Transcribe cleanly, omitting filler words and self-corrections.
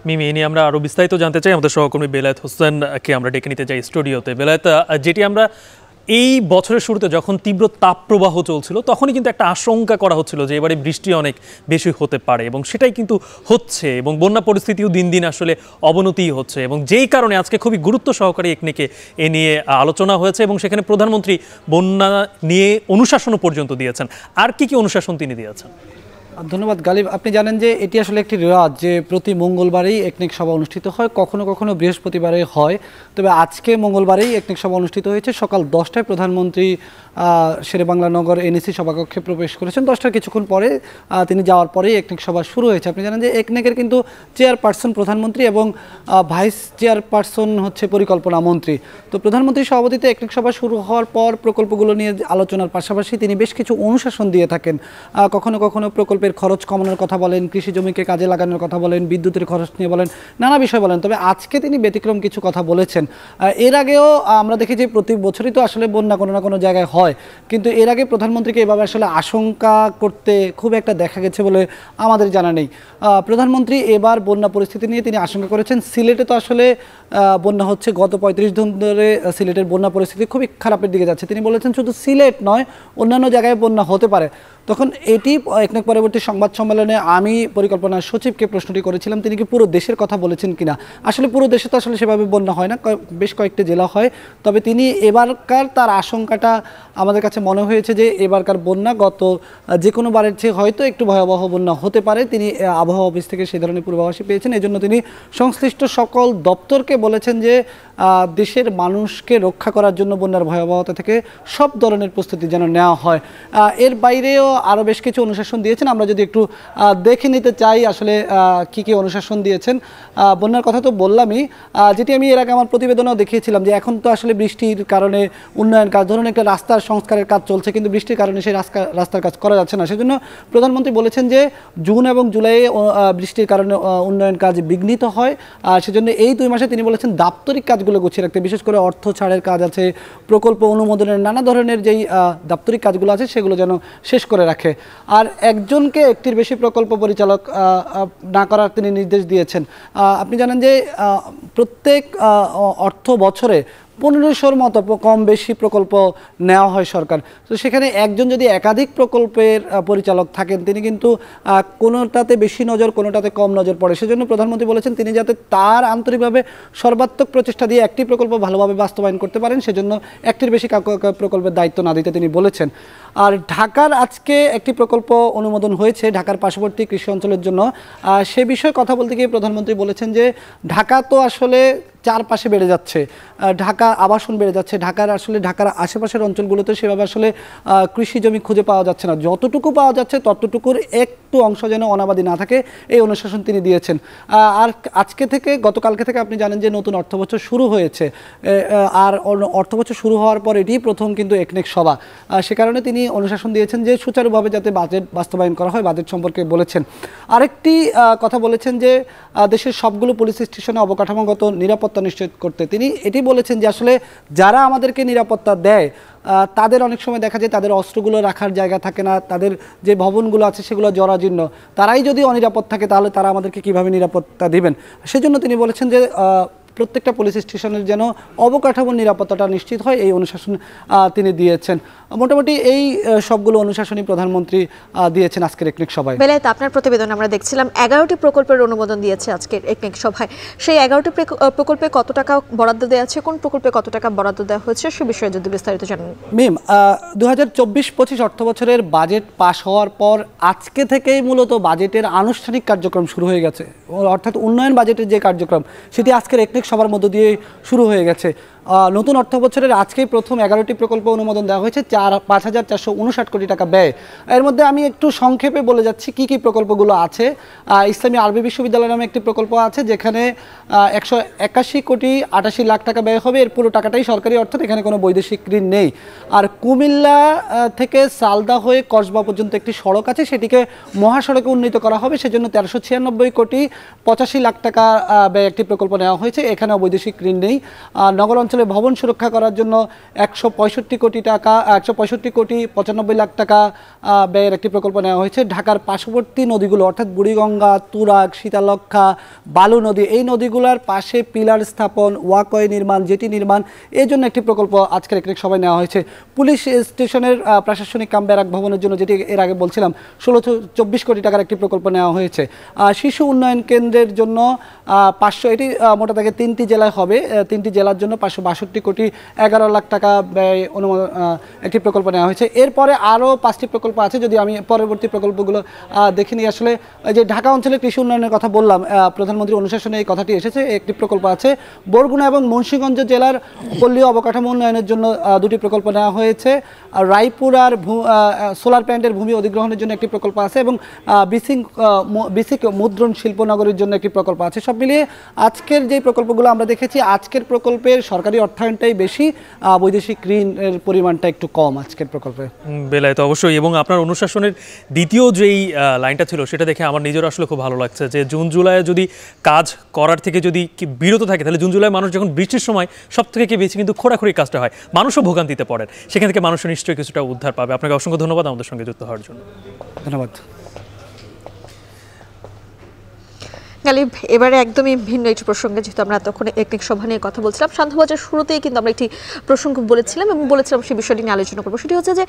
মিমি, এই নিয়ে আমরা আরও বিস্তারিত জানতে চাই। আমাদের সহকর্মী বেলায়েত হোসেনকে আমরা ডেকে নিতে চাই স্টুডিওতে। বেলায়েত, যেটি আমরা এই বছরের শুরুতে যখন তীব্র তাপপ্রবাহ চলছিল তখনই কিন্তু একটা আশঙ্কা করা হচ্ছিল যে এবারে বৃষ্টি অনেক বেশি হতে পারে, এবং সেটাই কিন্তু হচ্ছে, এবং বন্যা পরিস্থিতিও দিন দিন আসলে অবনতিই হচ্ছে, এবং যেই কারণে আজকে খুবই গুরুত্ব সহকারে একনেকে এ নিয়ে আলোচনা হয়েছে, এবং সেখানে প্রধানমন্ত্রী বন্যা নিয়ে অনুশাসনও পর্যন্ত দিয়েছেন। আর কি কি অনুশাসন তিনি দিয়েছেন? ধন্যবাদ গালিব। আপনি জানেন যে এটি আসলে একটি রেওয়াজ যে প্রতি মঙ্গলবারেই একনেক সভা অনুষ্ঠিত হয়, কখনো কখনো বৃহস্পতিবারে হয়, তবে আজকে মঙ্গলবারেই একনেক সভা অনুষ্ঠিত হয়েছে। সকাল 10টায় প্রধানমন্ত্রী শেরেবাংলা নগর এনএসি সভাকক্ষে প্রবেশ করেছেন। 10টার কিছুক্ষণ পরে তিনি যাওয়ার পরেই একনেক সভা শুরু হয়েছে। আপনি জানেন যে একনেকের কিন্তু চেয়ারপারসন প্রধানমন্ত্রী এবং ভাইস চেয়ারপারসন হচ্ছে পরিকল্পনা মন্ত্রী। তো প্রধানমন্ত্রীর সভাপতিত্বে একনেক সভা শুরু হওয়ার পর প্রকল্পগুলো নিয়ে আলোচনার পাশাপাশি তিনি বেশ কিছু অনুশাসন দিয়ে থাকেন। কখনো কখনো প্রকল্পের খরচ কমানোর কথা বলেন, কৃষি জমিকে কাজে লাগানোর কথা বলেন, বিদ্যুতের খরচ নিয়ে বলেন, নানা বিষয় বলেন। তবে আজকে তিনি ব্যতিক্রম কিছু কথা বলেছেন। এর আগেও আমরা দেখি যে প্রতি বছরই তো আসলে বন্যা কোনো না কোনো জায়গায় হয়, কিন্তু এর আগে প্রধানমন্ত্রীকে এভাবে আসলে আশঙ্কা করতে খুব একটা দেখা গেছে বলে আমাদের জানা নেই। প্রধানমন্ত্রী এবার বন্যা পরিস্থিতি নিয়ে তিনি আশঙ্কা করেছেন। সিলেটে তো আসলে বন্যা হচ্ছে, গত 35 দিন ধরে সিলেটের বন্যা পরিস্থিতি খুবই খারাপের দিকে যাচ্ছে। তিনি বলেছেন শুধু সিলেট নয়, অন্যান্য জায়গায় বন্যা হতে পারে। তখন এটি একনেক পরবর্তী সংবাদ সম্মেলনে আমি পরিকল্পনা সচিবকে প্রশ্নটি করেছিলাম, তিনি কি পুরো দেশের কথা বলেছেন কিনা। আসলে পুরো দেশে তো আসলে সেভাবে বন্যা হয় না, বেশ কয়েকটি জেলা হয়। তবে তিনি এবারকার তার আশঙ্কাটা আমাদের কাছে মনে হয়েছে যে এবারকার বন্যা গত যে কোনো বারের চেয়ে হয়তো একটু ভয়াবহ বন্যা হতে পারে। তিনি আবহাওয়া অফিস থেকে সেই ধরনের পূর্বাভাসই পেয়েছেন। এই জন্য তিনি সংশ্লিষ্ট সকল দপ্তরকে বলেছেন যে দেশের মানুষকে রক্ষা করার জন্য বন্যার ভয়াবহতা থেকে সব ধরনের প্রস্তুতি যেন নেওয়া হয়। এর বাইরেও আরও বেশ কিছু অনুশাসন দিয়েছেন। আমরা যদি একটু দেখে নিতে চাই আসলে কি কি অনুশাসন দিয়েছেন। বন্যার কথা তো বললামই, যেটি আমি এর আগে আমার প্রতিবেদনেও দেখিয়েছিলাম যে এখন তো আসলে বৃষ্টির কারণে উন্নয়ন কাজ, ধরুন একটা রাস্তার সংস্কারের কাজ চলছে, কিন্তু বৃষ্টির কারণে সেই রাস্তার কাজ করা যাচ্ছে না। সেজন্য প্রধানমন্ত্রী বলেছেন যে জুন এবং জুলাইয়ে বৃষ্টির কারণে উন্নয়ন কাজ বিঘ্নিত হয়। সেজন্য এই 2 মাসে তিনি বলেছেন দাপ্তরিক কাজগুলো গুছিয়ে রাখতে, বিশেষ করে অর্থ ছাড়ের কাজ আছে, প্রকল্প অনুমোদনের নানা ধরনের যেই দাপ্তরিক কাজগুলো আছে সেগুলো যেন শেষ করে রাখে। আর একজনকে একটির বেশি প্রকল্প পরিচালক না করার তিনি নির্দেশ দিয়েছেন। আপনি জানেন যে প্রত্যেক অর্থ বছরে 1500-র মতো কম বেশি প্রকল্প নেওয়া হয় সরকার। তো সেখানে একজন যদি একাধিক প্রকল্পের পরিচালক থাকেন, তিনি কিন্তু কোনোটাতে বেশি নজর, কোনোটাতে কম নজর পড়ে। সেজন্য প্রধানমন্ত্রী বলেছেন তিনি যাতে তার আন্তরিকভাবে সর্বাত্মক প্রচেষ্টা দিয়ে একটি প্রকল্প ভালোভাবে বাস্তবায়ন করতে পারেন, সেজন্য একটির বেশি প্রকল্পের দায়িত্ব না দিতে তিনি বলেছেন। আর ঢাকার আজকে একটি প্রকল্প অনুমোদন হয়েছে ঢাকার পার্শ্ববর্তী কৃষি অঞ্চলের জন্য। সে বিষয়ে কথা বলতে গিয়ে প্রধানমন্ত্রী বলেছেন যে ঢাকা তো আসলে চারপাশে বেড়ে যাচ্ছে, ঢাকা আবাসন বেড়ে যাচ্ছে, ঢাকার আশেপাশের অঞ্চলগুলোতে সেভাবে আসলে কৃষি জমি খুঁজে পাওয়া যাচ্ছে না। যতটুকু পাওয়া যাচ্ছে ততটুকুর একটু অংশ যেন অনাবাদি না থাকে, এই অনুশাসন তিনি দিয়েছেন। আর আজকে থেকে, গতকালকে থেকে আপনি জানেন যে নতুন অর্থবছর শুরু হয়েছে, আর অর্থবছর শুরু হওয়ার পর এটি প্রথম কিন্তু একনেক সভা। সে কারণে তিনি অনুশাসন দিয়েছেন যে সুচারুভাবে যাতে বাজেট বাস্তবায়ন করা হয়, বাজেট সম্পর্কে বলেছেন। আরেকটি কথা বলেছেন যে দেশের সবগুলো পুলিশ স্টেশনে অবকাঠামোগত নিরাপত্তা নিশ্চিত করতে। তিনি এটি বলেছেন যে আসলে যারা আমাদেরকে নিরাপত্তা দেয় তাদের অনেক সময় দেখা যায় তাদের অস্ত্রগুলো রাখার জায়গা থাকে না, তাদের যে ভবনগুলো আছে সেগুলো জরাজীর্ণ। তারাই যদি অনিরাপদ থাকে তাহলে তারা আমাদেরকে কিভাবে নিরাপত্তা দিবেন। সেজন্য তিনি বলেছেন যে প্রত্যেকটা পুলিশ স্টেশনের যেন অবকাঠামোর নিরাপত্তাটা নিশ্চিত হয়, এই অনুশাসন তিনি দিয়েছেন। মোটামুটি এই সবগুলো অনুশাসনই প্রধানমন্ত্রী দিয়েছেন আজকের একনেক সভায়। বেলায়েত, আপনার প্রতিবেদন আমরা দেখছিলাম 11টি প্রকল্পের অনুমোদন দিয়েছে আজকের একনেক সভায়। সেই 11টি প্রকল্পে কত টাকা বরাদ্দ দেওয়া আছে, কোন প্রকল্পে কত টাকা বরাদ্দ দেওয়া হয়েছে সে বিষয়ে যদি বিস্তারিত জানেন। মিম, 2024-25 অর্থ বছরের বাজেট পাশ হওয়ার পর আজকে থেকেই মূলত বাজেটের আনুষ্ঠানিক কার্যক্রম শুরু হয়ে গেছে, অর্থাৎ উন্নয়ন বাজেটের যে কার্যক্রম সেটি আজকের একনেক সভার মধ্য দিয়ে শুরু হয়ে গেছে। নতুন অর্থ বছরের আজকেই প্রথম 11টি প্রকল্প অনুমোদন দেওয়া হয়েছে, 5,459 কোটি টাকা ব্যয়। এর মধ্যে আমি একটু সংক্ষেপে বলে যাচ্ছি কি কি প্রকল্পগুলো আছে। ইসলামী আরবি বিশ্ববিদ্যালয় নামে একটি প্রকল্প আছে যেখানে 181 কোটি 88 লাখ টাকা ব্যয় হবে। এর পুরো টাকাটাই সরকারি অর্থ, এখানে কোনো বৈদেশিক ঋণ নেই। আর কুমিল্লা থেকে সালদা হয়ে কসবা পর্যন্ত একটি সড়ক আছে, সেটিকে মহাসড়কে উন্নীত করা হবে, সেজন্য 1396 কোটি 85 লাখ টাকা ব্যয় একটি প্রকল্প নেওয়া হয়েছে, এখানেও বৈদেশিক ঋণ নেই। নগর অঞ্চলে ভবন সুরক্ষা করার জন্য 165 কোটি টাকা 165 কোটি 95 লাখ টাকা ব্যয়ের একটি প্রকল্প নেওয়া হয়েছে। ঢাকার পার্শ্ববর্তী নদীগুলো অর্থাৎ বুড়িগঙ্গা, তুরাগ, শীতলক্ষ্যা, বালু নদী, এই নদীগুলোর পাশে পিলার স্থাপন, ওয়াকওয়ে নির্মাণ, জেটি নির্মাণ, এই জন্য একটি প্রকল্প আজকের একটি সভায় নেওয়া হয়েছে। পুলিশ স্টেশনের প্রশাসনিক কাম ব্যারাক ভবনের জন্য, যেটি এর আগে বলছিলাম, 1624 কোটি টাকার একটি প্রকল্প নেওয়া হয়েছে। শিশু উন্নয়ন কেন্দ্রের জন্য 500, এটি মোটা দাগে 3টি জেলায় হবে, 3টি জেলার জন্য 562 কোটি 11 লাখ টাকা ব্যয় অনুমোদন একটি প্রকল্প নেওয়া হয়েছে। এরপরে আরও 5টি প্রকল্প আছে, যদি আমি পরবর্তী প্রকল্পগুলো দেখে নিই। আসলে যে ঢাকা অঞ্চলে কৃষি উন্নয়নের কথা বললাম, প্রধানমন্ত্রী অনুশাসনে এই কথাটি এসেছে। একটি প্রকল্প আছে বরগুনা এবং মুন্সিগঞ্জ জেলার পল্লী অবকাঠামো উন্নয়নের জন্য 2টি প্রকল্প নেওয়া হয়েছে। আর রায়পুর আর সোলার প্ল্যান্টের ভূমি অধিগ্রহণের জন্য একটি প্রকল্প আছে এবং বিসিক মুদ্রণ শিল্পনগরীর জন্য একটি প্রকল্প আছে। সব মিলিয়ে আজকের যে প্রকল্পগুলো আমরা দেখেছি, আজকের প্রকল্পের সরকারি অর্থায়নটাই বেশি, বৈদেশিক ঋণের পরিমাণটা একটু কম আজকের প্রকল্পে। বেলায়েত অবশ্যই, এবং আপনার অনুশাসনের দ্বিতীয় যেই লাইনটা ছিল সেটা দেখে আমার নিজের আসলে খুব ভালো লাগছে যে জুন জুলাইয়ে যদি কাজ করার থেকে যদি বিরত থাকে, তাহলে জুন জুলাই মানুষ যখন বৃষ্টির সময় সব থেকে বেশি কিন্তু খোঁড়াখুড়ি কাজটা হয়, মানুষও ভোগান্তিতে পড়েন, সেখান থেকে মানুষও নিশ্চয়ই কিছুটা উদ্ধার পাবে। আপনাকে অসংখ্য ধন্যবাদ আমাদের সঙ্গে যুক্ত হওয়ার জন্য। ধন্যবাদ। গালিব, এবারে একদমই ভিন্ন একটি প্রসঙ্গে, যেহেতু আমরা এতক্ষণ একনেক সভা নিয়ে কথা বলছিলাম, শান্তবাজার শুরুতেই কিন্তু আমরা একটি প্রসঙ্গ বলেছিলাম এবং বলেছিলাম সেই বিষয়টি নিয়ে আলোচনা করবো। সেটি হচ্ছে যে